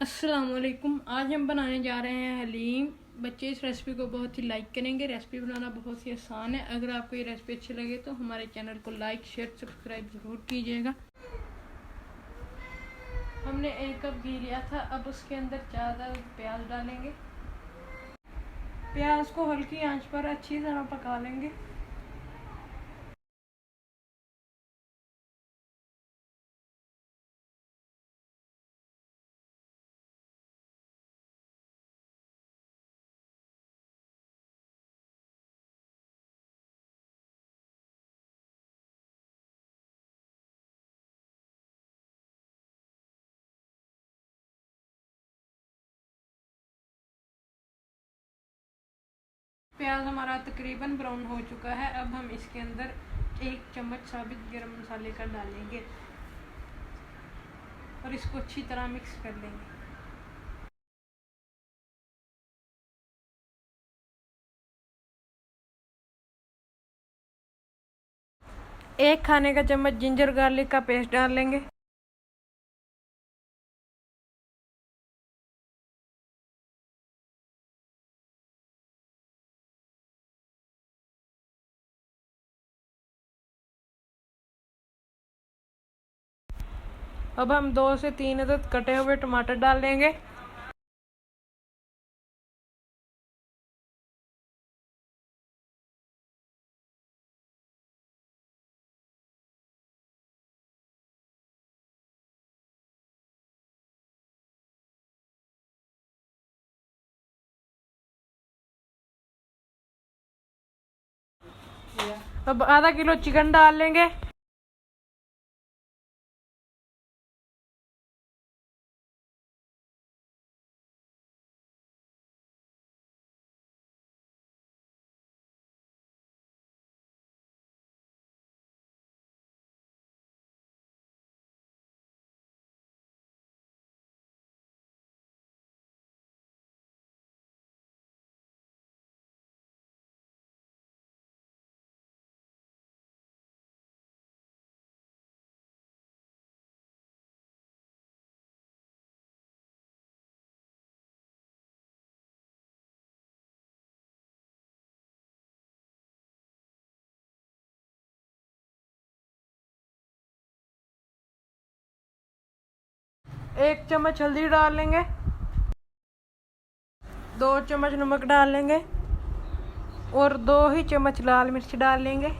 अस्सलामुअलैकुम। आज हम बनाने जा रहे हैं हलीम। बच्चे इस रेसिपी को बहुत ही लाइक करेंगे। रेसिपी बनाना बहुत ही आसान है। अगर आपको ये रेसिपी अच्छी लगे तो हमारे चैनल को लाइक शेयर सब्सक्राइब ज़रूर कीजिएगा। हमने 1 कप घी लिया था। अब उसके अंदर 4 प्याज डालेंगे। प्याज को हल्की आंच पर अच्छी तरह पका लेंगे। प्याज हमारा तकरीबन ब्राउन हो चुका है। अब हम इसके अंदर 1 चम्मच साबित गरम मसाले का डालेंगे और इसको अच्छी तरह मिक्स कर लेंगे। 1 खाने का चम्मच जिंजर गार्लिक का पेस्ट डाल लेंगे। अब हम 2 से 3 अदद कटे हुए टमाटर डाल देंगे। अब आधा किलो चिकन डाल लेंगे। एक चम्मच हल्दी डाल लेंगे। 2 चम्मच नमक डाल लेंगे और 2 ही चम्मच लाल मिर्च डाल लेंगे।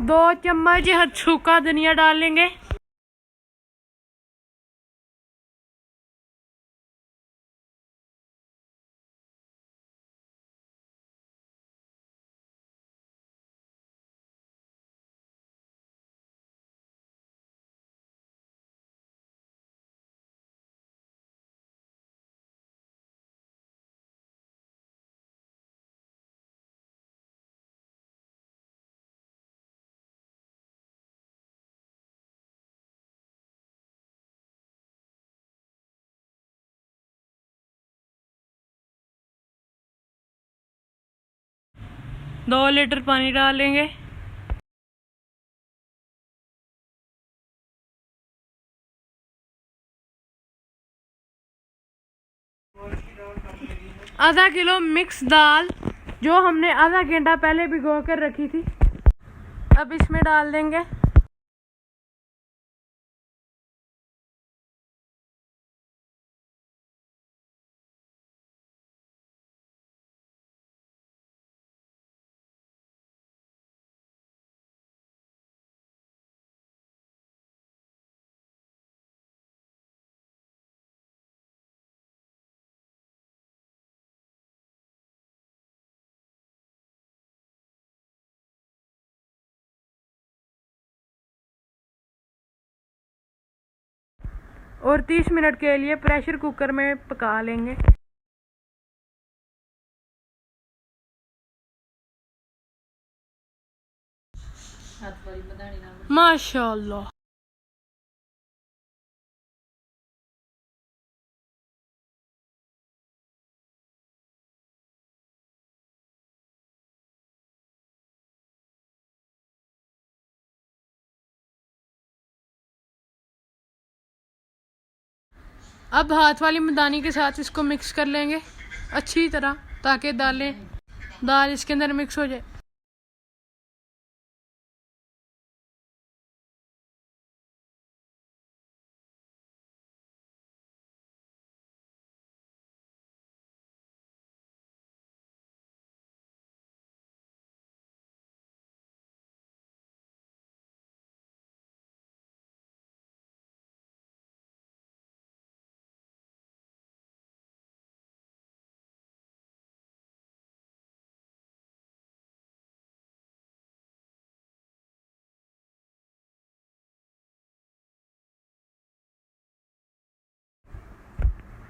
दो चम्मच सूखा धनिया डाल लेंगे। दो लीटर पानी डाल लेंगे। आधा किलो मिक्स दाल जो हमने आधा घंटा पहले भिगो कर रखी थी, अब इसमें डाल देंगे। और 30 मिनट के लिए प्रेशर कुकर में पका लेंगे। माशाल्लाह। अब हाथ वाली मदानी के साथ इसको मिक्स कर लेंगे अच्छी तरह, ताकि दाल इसके अंदर मिक्स हो जाए।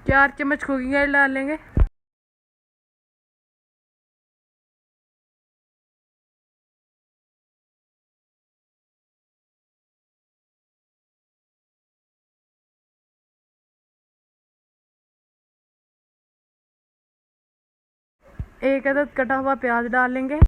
चार चम्मच कुकिंग ऑयल डाल लेंगे। एक अदद कटा हुआ प्याज डाल लेंगे।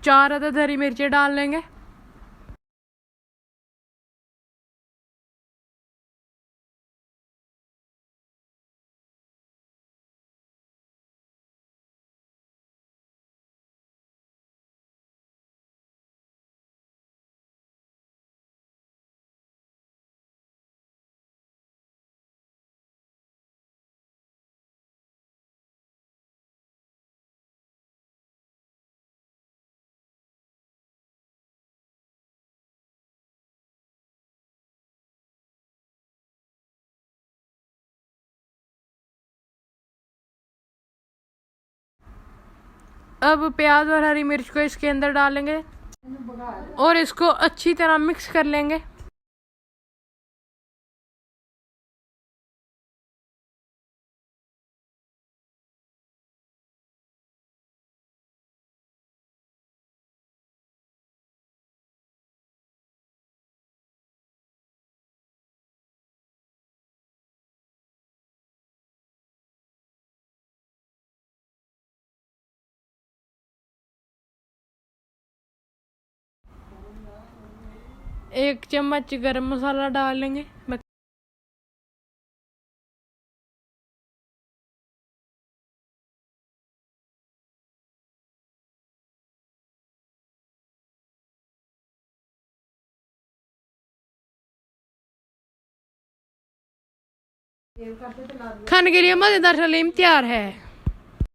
चार अदद हरी मिर्ची डाल लेंगे। अब प्याज और हरी मिर्च को इसके अंदर डालेंगे और इसको अच्छी तरह मिक्स कर लेंगे। एक चम्मच गरम मसाला डाल लेंगे। खाने के लिए मजेदार सलीम तैयार है।